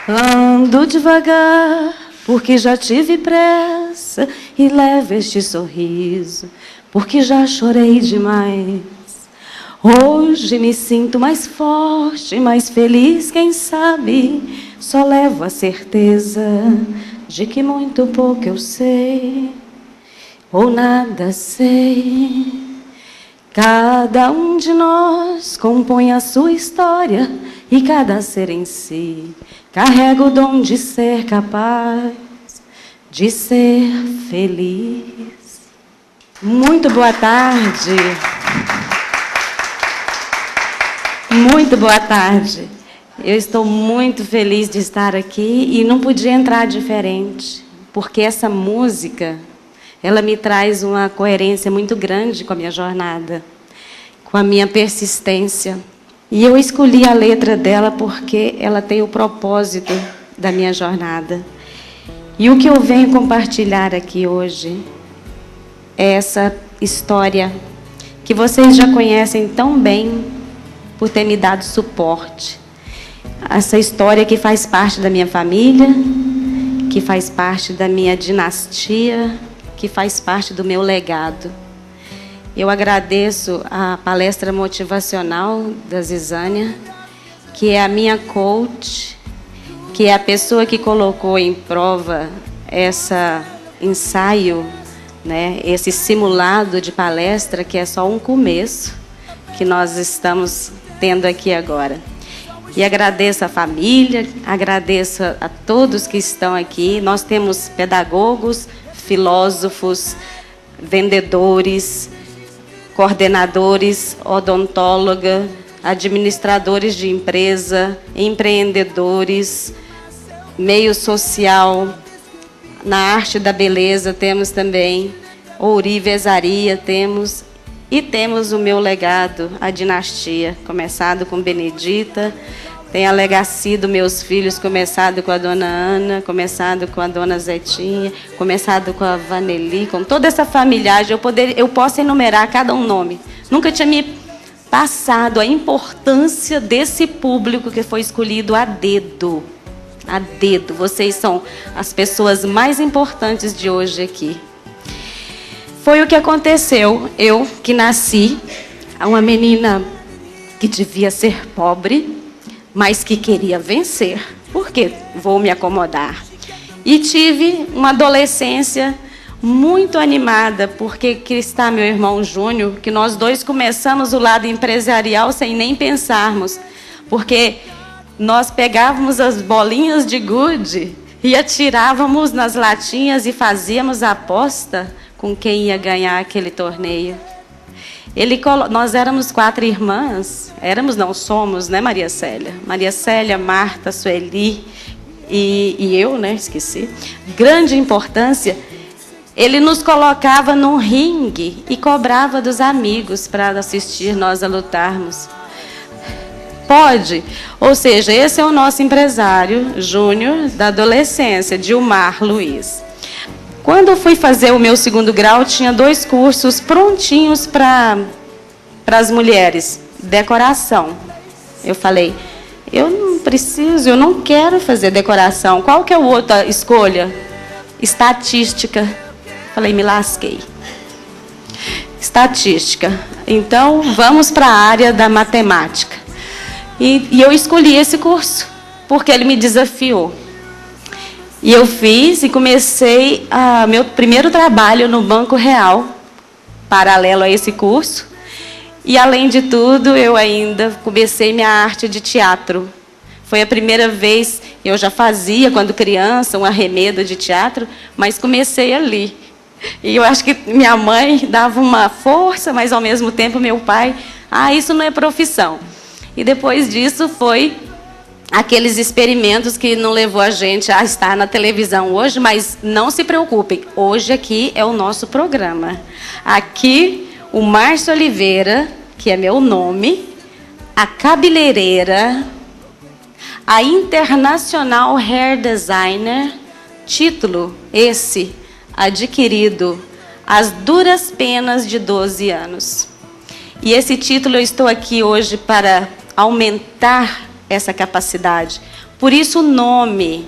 Ando devagar, porque já tive pressa, e levo este sorriso, porque já chorei demais. Hoje me sinto mais forte, mais feliz, quem sabe? Só levo a certeza de que muito pouco eu sei, ou nada sei. Cada um de nós compõe a sua história, e cada ser em si carrega o dom de ser capaz de ser feliz. Muito boa tarde. Muito boa tarde. Eu estou muito feliz de estar aqui e não podia entrar diferente, porque essa música, ela me traz uma coerência muito grande com a minha jornada, com a minha persistência. E eu escolhi a letra dela porque ela tem o propósito da minha jornada. E o que eu venho compartilhar aqui hoje é essa história que vocês já conhecem tão bem por ter me dado suporte. Essa história que faz parte da minha família, que faz parte da minha dinastia, que faz parte do meu legado. Eu agradeço a palestra motivacional da Zizânia, que é a minha coach, que é a pessoa que colocou em prova esse ensaio, né, esse simulado de palestra, que é só um começo, que nós estamos tendo aqui agora. E agradeço a família, agradeço a todos que estão aqui. Nós temos pedagogos, filósofos, vendedores, coordenadores, odontóloga, administradores de empresa, empreendedores, meio social, na arte da beleza temos também, ourivesaria temos, e temos o meu legado, a dinastia, começado com Benedita, tem a legacy dos meus filhos, começado com a dona Ana, começado com a dona Zetinha, começado com a Vaneli, com toda essa familiagem. Eu posso enumerar cada um nome. Nunca tinha me passado a importância desse público que foi escolhido a dedo. A dedo. Vocês são as pessoas mais importantes de hoje aqui. Foi o que aconteceu. Eu, que nasci, uma menina que devia ser pobre, mas que queria vencer. Por quê? Vou me acomodar. E tive uma adolescência muito animada, porque aqui está meu irmão Júnior, que nós dois começamos o lado empresarial sem nem pensarmos, porque nós pegávamos as bolinhas de gude e atirávamos nas latinhas e fazíamos a aposta com quem ia ganhar aquele torneio. Nós éramos 4 irmãs, somos, né, Maria Célia? Maria Célia, Marta, Sueli e eu, né, esqueci. Grande importância. Ele nos colocava num ringue e cobrava dos amigos para assistir nós a lutarmos. Pode? Ou seja, esse é o nosso empresário, Júnior, da adolescência, Dilmar Luiz. Quando eu fui fazer o meu 2º grau, tinha 2 cursos prontinhos para as mulheres. Decoração. Eu falei, eu não preciso, eu não quero fazer decoração. Qual que é a outra escolha? Estatística. Falei, me lasquei. Estatística. Então, vamos para a área da matemática. E eu escolhi esse curso, porque ele me desafiou. E eu fiz e comecei meu primeiro trabalho no Banco Real, paralelo a esse curso. E, além de tudo, eu ainda comecei minha arte de teatro. Foi a primeira vez, eu já fazia, quando criança, um arremedo de teatro, mas comecei ali. E eu acho que minha mãe dava uma força, mas, ao mesmo tempo, meu pai, isso não é profissão. E, depois disso, foi aqueles experimentos que não levou a gente a estar na televisão hoje, mas não se preocupem, hoje aqui é o nosso programa. Aqui, o Márcio Oliveira, que é meu nome, a cabeleireira, a internacional hair designer, título esse adquirido às duras penas de 12 anos. E esse título eu estou aqui hoje para aumentar essa capacidade. Por isso o nome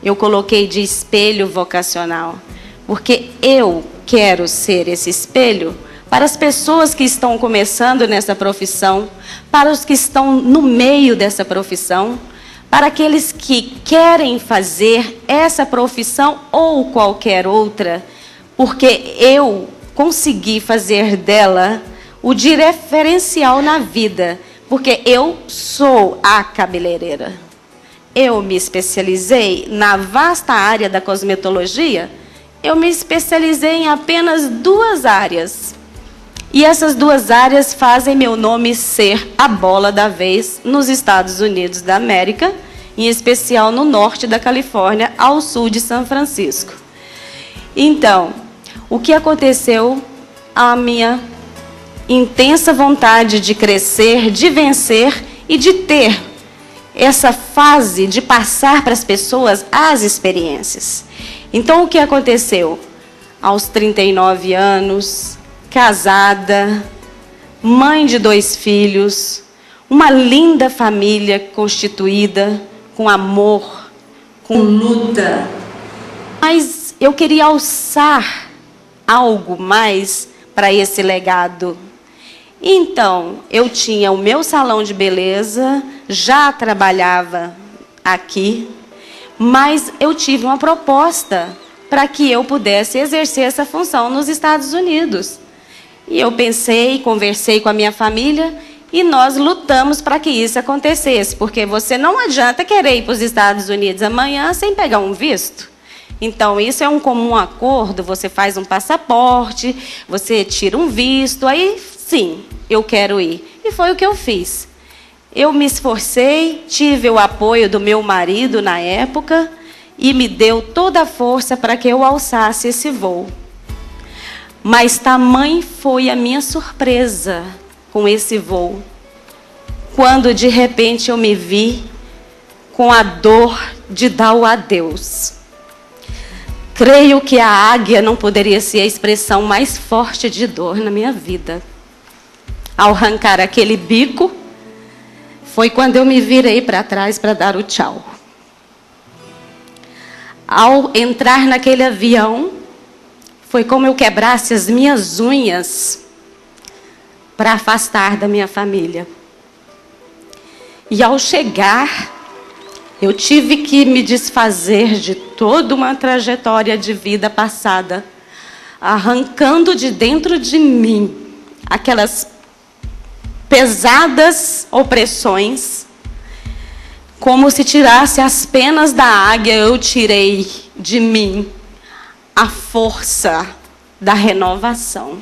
eu coloquei de espelho vocacional. Porque eu quero ser esse espelho para as pessoas que estão começando nessa profissão, para os que estão no meio dessa profissão, para aqueles que querem fazer essa profissão ou qualquer outra, porque eu consegui fazer dela o diferencial na vida, porque eu sou a cabeleireira. Eu me especializei na vasta área da cosmetologia, eu me especializei em apenas 2 áreas. E essas 2 áreas fazem meu nome ser a bola da vez nos Estados Unidos da América, em especial no norte da Califórnia, ao sul de São Francisco. Então, o que aconteceu? A minha intensa vontade de crescer, de vencer e de ter essa fase de passar para as pessoas as experiências. Então, o que aconteceu? Aos 39 anos, casada, mãe de 2 filhos, uma linda família constituída, com amor, com luta. Mas eu queria alçar algo mais para esse legado. Então, eu tinha o meu salão de beleza, já trabalhava aqui, mas eu tive uma proposta para que eu pudesse exercer essa função nos Estados Unidos. E eu pensei, conversei com a minha família e nós lutamos para que isso acontecesse, porque você não adianta querer ir para os Estados Unidos amanhã sem pegar um visto. Então, isso é um comum acordo, você faz um passaporte, você tira um visto, aí sim, eu quero ir. E foi o que eu fiz. Eu me esforcei, tive o apoio do meu marido na época e me deu toda a força para que eu alçasse esse voo. Mas tamanha foi a minha surpresa com esse voo, quando de repente eu me vi com a dor de dar o adeus. Creio que a águia não poderia ser a expressão mais forte de dor na minha vida. Ao arrancar aquele bico, foi quando eu me virei para trás para dar o tchau. Ao entrar naquele avião, foi como eu quebrasse as minhas unhas para afastar da minha família. E ao chegar, eu tive que me desfazer de toda uma trajetória de vida passada, arrancando de dentro de mim aquelas pesadas opressões, como se tirasse as penas da águia, eu tirei de mim a força da renovação.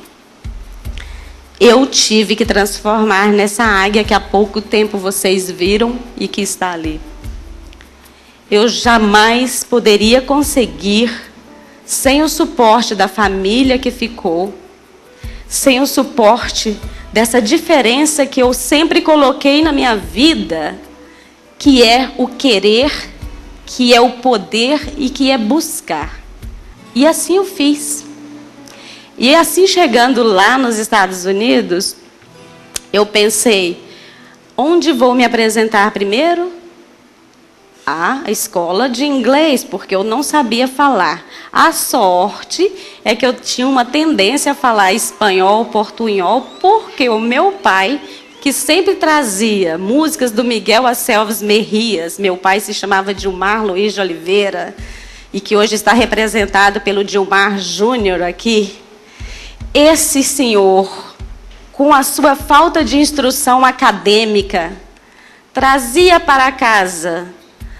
Eu tive que transformar nessa águia que há pouco tempo vocês viram e que está ali. Eu jamais poderia conseguir, sem o suporte da família que ficou, sem o suporte dessa diferença que eu sempre coloquei na minha vida, que é o querer, que é o poder e que é buscar. E assim eu fiz. E assim, chegando lá nos Estados Unidos, eu pensei, onde vou me apresentar primeiro? A escola de inglês, porque eu não sabia falar. A sorte é que eu tinha uma tendência a falar espanhol, portunhol, porque o meu pai, que sempre trazia músicas do Miguel Acelves Merrias, meu pai se chamava Dilmar Luiz de Oliveira, e que hoje está representado pelo Dilmar Júnior aqui. Esse senhor, com a sua falta de instrução acadêmica, trazia para casa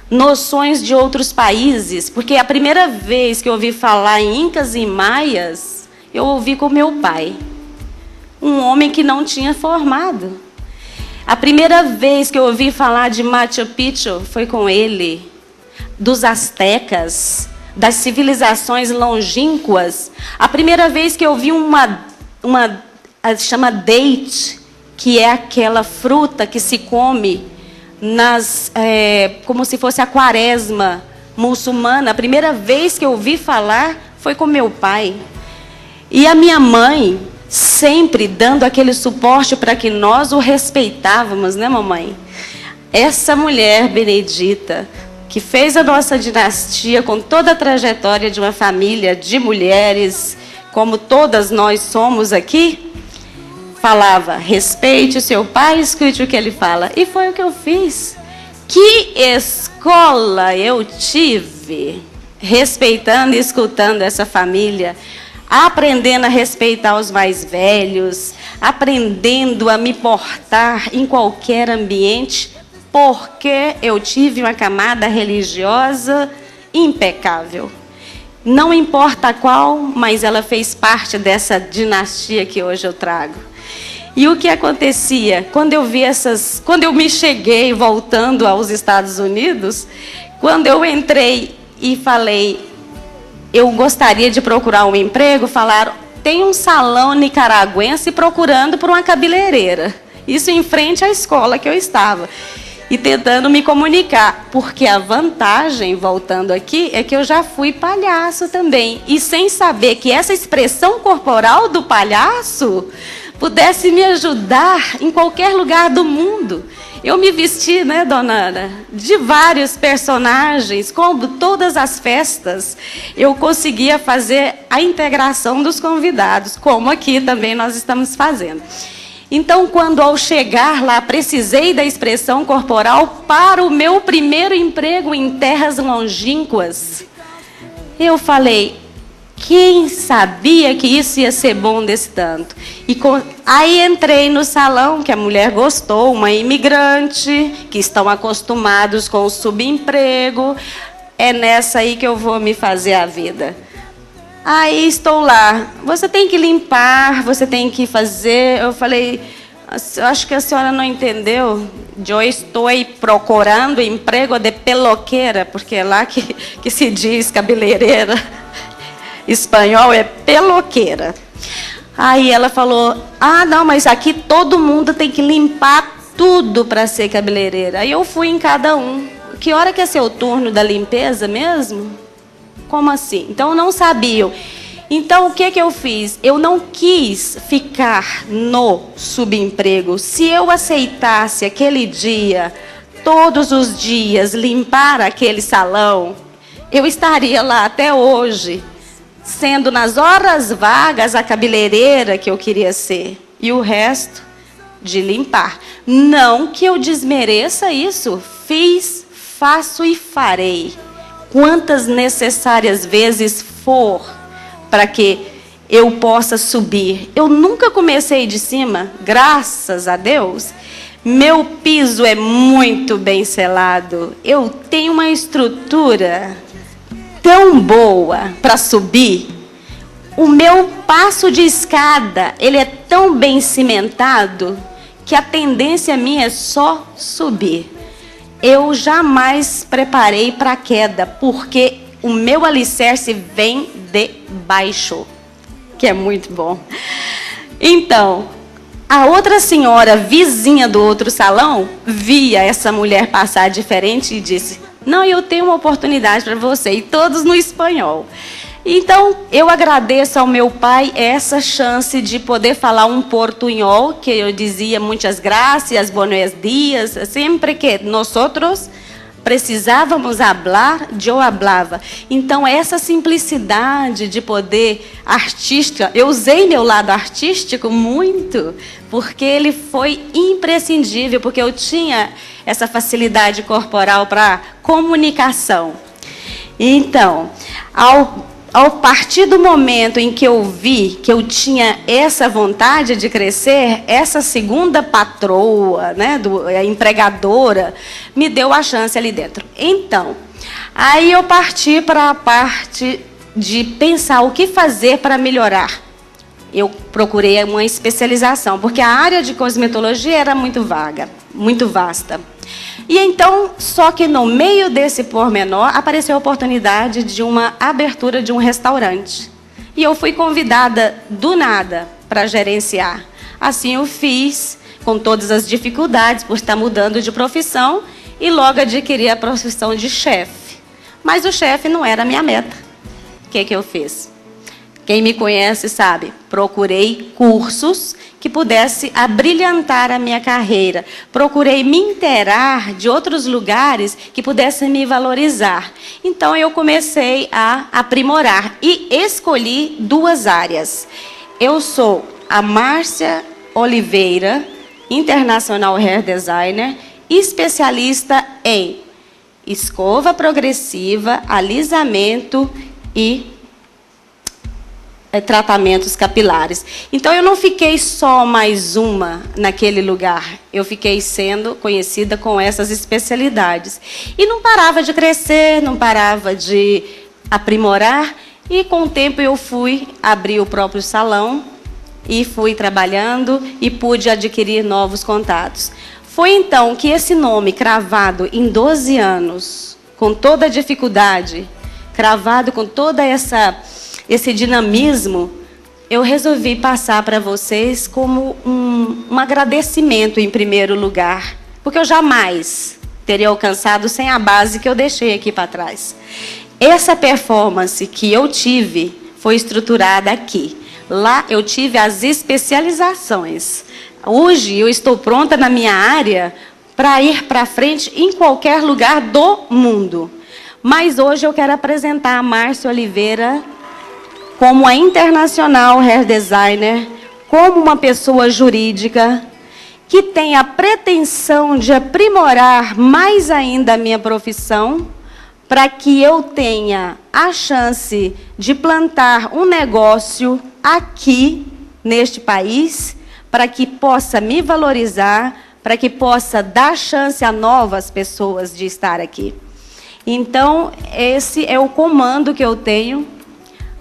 noções de outros países, porque a primeira vez que eu ouvi falar em incas e maias, eu ouvi com meu pai, um homem que não tinha formado. A primeira vez que eu ouvi falar de Machu Picchu foi com ele, dos astecas, das civilizações longínquas. A primeira vez que eu vi chama date, que é aquela fruta que se come como se fosse a quaresma muçulmana. A primeira vez que eu ouvi falar foi com meu pai. E a minha mãe, sempre dando aquele suporte para que nós o respeitávamos, né, mamãe? essa mulher benedita, que fez a nossa dinastia com toda a trajetória de uma família de mulheres, como todas nós somos aqui, falava: respeite o seu pai, escute o que ele fala. E foi o que eu fiz. Que escola eu tive, respeitando e escutando essa família, aprendendo a respeitar os mais velhos, aprendendo a me portar em qualquer ambiente, porque eu tive uma camada religiosa impecável. Não importa qual, mas ela fez parte dessa dinastia que hoje eu trago. E o que acontecia? Quando eu me cheguei voltando aos Estados Unidos, quando eu entrei e falei, eu gostaria de procurar um emprego, falaram, tem um salão nicaragüense procurando por uma cabeleireira. Isso em frente à escola que eu estava. E tentando me comunicar, porque a vantagem, voltando aqui, é que eu já fui palhaço também. E sem saber que essa expressão corporal do palhaço pudesse me ajudar em qualquer lugar do mundo. Eu me vesti, né, dona Ana, de vários personagens, como todas as festas, eu conseguia fazer a integração dos convidados, como aqui também nós estamos fazendo. Então, quando ao chegar lá, precisei da expressão corporal para o meu primeiro emprego em terras longínquas, eu falei, quem sabia que isso ia ser bom desse tanto? Aí entrei no salão, que a mulher gostou, uma imigrante, que estão acostumados com o subemprego, é nessa aí que eu vou me fazer a vida. Aí estou lá, você tem que limpar, você tem que fazer. Eu falei, acho que a senhora não entendeu. Eu estou procurando emprego de peloqueira, porque é lá que se diz cabeleireira. Espanhol é peloqueira. Aí ela falou, não, mas aqui todo mundo tem que limpar tudo para ser cabeleireira. Aí eu fui em cada um. Que hora que é seu turno da limpeza mesmo? Como assim? Então, não sabiam. Então, o que eu fiz? Eu não quis ficar no subemprego. Se eu aceitasse aquele dia, todos os dias, limpar aquele salão, eu estaria lá até hoje, sendo nas horas vagas a cabeleireira que eu queria ser. E o resto, de limpar. Não que eu desmereça isso. Fiz, faço e farei. Quantas necessárias vezes for para que eu possa subir. Eu nunca comecei de cima, graças a Deus. Meu piso é muito bem selado. Eu tenho uma estrutura tão boa para subir. O meu passo de escada, ele é tão bem cimentado que a tendência minha é só subir. Eu jamais preparei para a queda, porque o meu alicerce vem de baixo, que é muito bom. Então, a outra senhora, vizinha do outro salão, via essa mulher passar diferente e disse, não, eu tenho uma oportunidade para você, e todos no espanhol. Então, eu agradeço ao meu pai essa chance de poder falar um portunhol, que eu dizia muitas graças, buenos dias, sempre que nós precisávamos falar, eu falava. Então, essa simplicidade de poder artística, eu usei meu lado artístico muito, porque ele foi imprescindível, porque eu tinha essa facilidade corporal para comunicação. Então, ao partir do momento em que eu vi que eu tinha essa vontade de crescer, essa segunda patroa, né, a empregadora, me deu a chance ali dentro. Então, aí eu parti para a parte de pensar o que fazer para melhorar. Eu procurei uma especialização, porque a área de cosmetologia era muito vaga, muito vasta. E então, só que no meio desse pormenor, apareceu a oportunidade de uma abertura de um restaurante. E eu fui convidada do nada para gerenciar. Assim eu fiz, com todas as dificuldades, por estar mudando de profissão, e logo adquiri a profissão de chefe. Mas o chefe não era a minha meta. O que eu fiz? Quem me conhece sabe, procurei cursos que pudesse abrilhantar a minha carreira. Procurei me inteirar de outros lugares que pudessem me valorizar. Então, eu comecei a aprimorar e escolhi 2 áreas. Eu sou a Márcia Oliveira, International Hair Designer, especialista em escova progressiva, alisamento e tratamentos capilares. Então, eu não fiquei só mais uma naquele lugar. Eu fiquei sendo conhecida com essas especialidades. E não parava de crescer, não parava de aprimorar. E, com o tempo, eu fui abrir o próprio salão e fui trabalhando e pude adquirir novos contatos. Foi, então, que esse nome, cravado em 12 anos, com toda a dificuldade, cravado com toda esse dinamismo, eu resolvi passar para vocês como um agradecimento em primeiro lugar, porque eu jamais teria alcançado sem a base que eu deixei aqui para trás. Essa performance que eu tive foi estruturada aqui. Lá eu tive as especializações. Hoje eu estou pronta na minha área para ir para frente em qualquer lugar do mundo. Mas hoje eu quero apresentar a Márcia Oliveira como a International Hair Designer, como uma pessoa jurídica que tem a pretensão de aprimorar mais ainda a minha profissão, para que eu tenha a chance de plantar um negócio aqui, neste país, para que possa me valorizar, para que possa dar chance a novas pessoas de estar aqui. Então, esse é o comando que eu tenho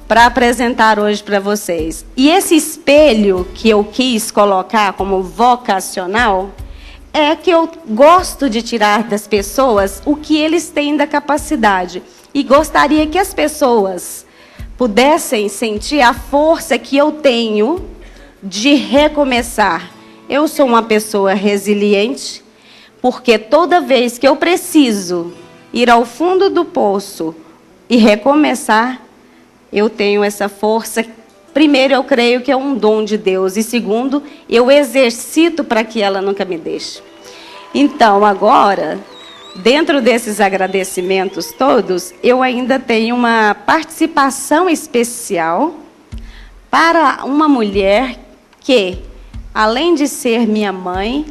para apresentar hoje para vocês. E esse espelho que eu quis colocar como vocacional é que eu gosto de tirar das pessoas o que eles têm da capacidade. E gostaria que as pessoas pudessem sentir a força que eu tenho de recomeçar. Eu sou uma pessoa resiliente, porque toda vez que eu preciso ir ao fundo do poço e recomeçar, eu tenho essa força. Primeiro, eu creio que é um dom de Deus. E segundo, eu exercito para que ela nunca me deixe. Então, agora, dentro desses agradecimentos todos, eu ainda tenho uma participação especial para uma mulher que, além de ser minha mãe,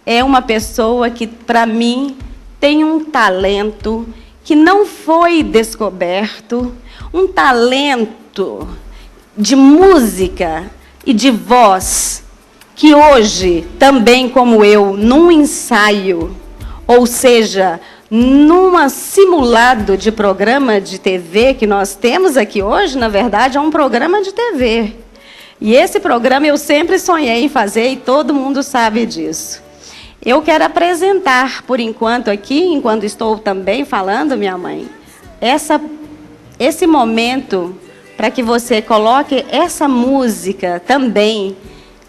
é uma pessoa que, para mim, tem um talento que não foi descoberto, um talento de música e de voz, que hoje, também como eu, num ensaio, ou seja, num simulado de programa de TV que nós temos aqui hoje, na verdade, é um programa de TV. E esse programa eu sempre sonhei em fazer e todo mundo sabe disso. Eu quero apresentar, por enquanto aqui, enquanto estou também falando, minha mãe, esse momento para que você coloque essa música também,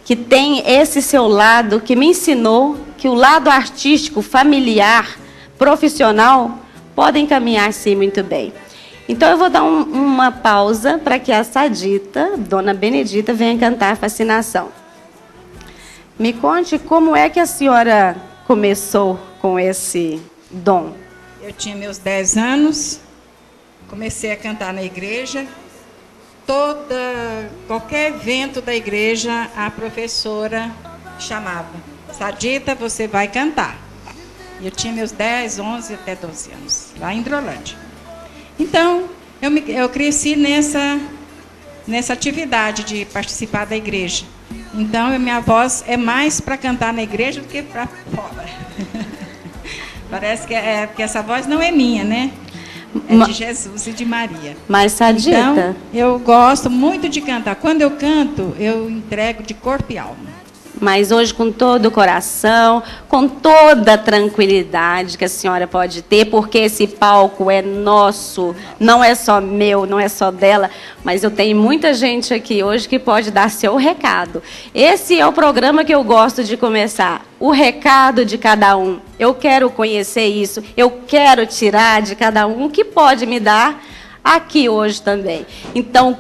que tem esse seu lado, que me ensinou que o lado artístico, familiar, profissional, podem caminhar sim muito bem. Então, eu vou dar uma pausa para que a Sadita, Dona Benedita, venha cantar Fascinação. Me conte como é que a senhora começou com esse dom. Eu tinha meus 10 anos, comecei a cantar na igreja. Qualquer evento da igreja, a professora chamava: Sadita, você vai cantar. Eu tinha meus 10, 11 até 12 anos, lá em Hidrolândia. Então, eu cresci nessa atividade de participar da igreja. Então, a minha voz é mais para cantar na igreja do que para fora. Parece que essa voz não é minha, né? É de Jesus e de Maria. Mas, Sadita... Então, eu gosto muito de cantar. Quando eu canto, eu entrego de corpo e alma. Mas hoje, com todo o coração, com toda a tranquilidade que a senhora pode ter, porque esse palco é nosso, não é só meu, não é só dela, mas eu tenho muita gente aqui hoje que pode dar seu recado. Esse é o programa que eu gosto de começar, o recado de cada um. Eu quero conhecer isso, eu quero tirar de cada um o que pode me dar aqui hoje também. Então,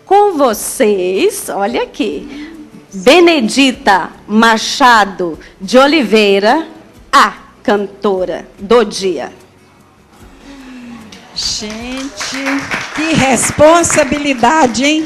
Com vocês, olha aqui, Benedita Machado de Oliveira, a cantora do dia. Gente, que responsabilidade, hein?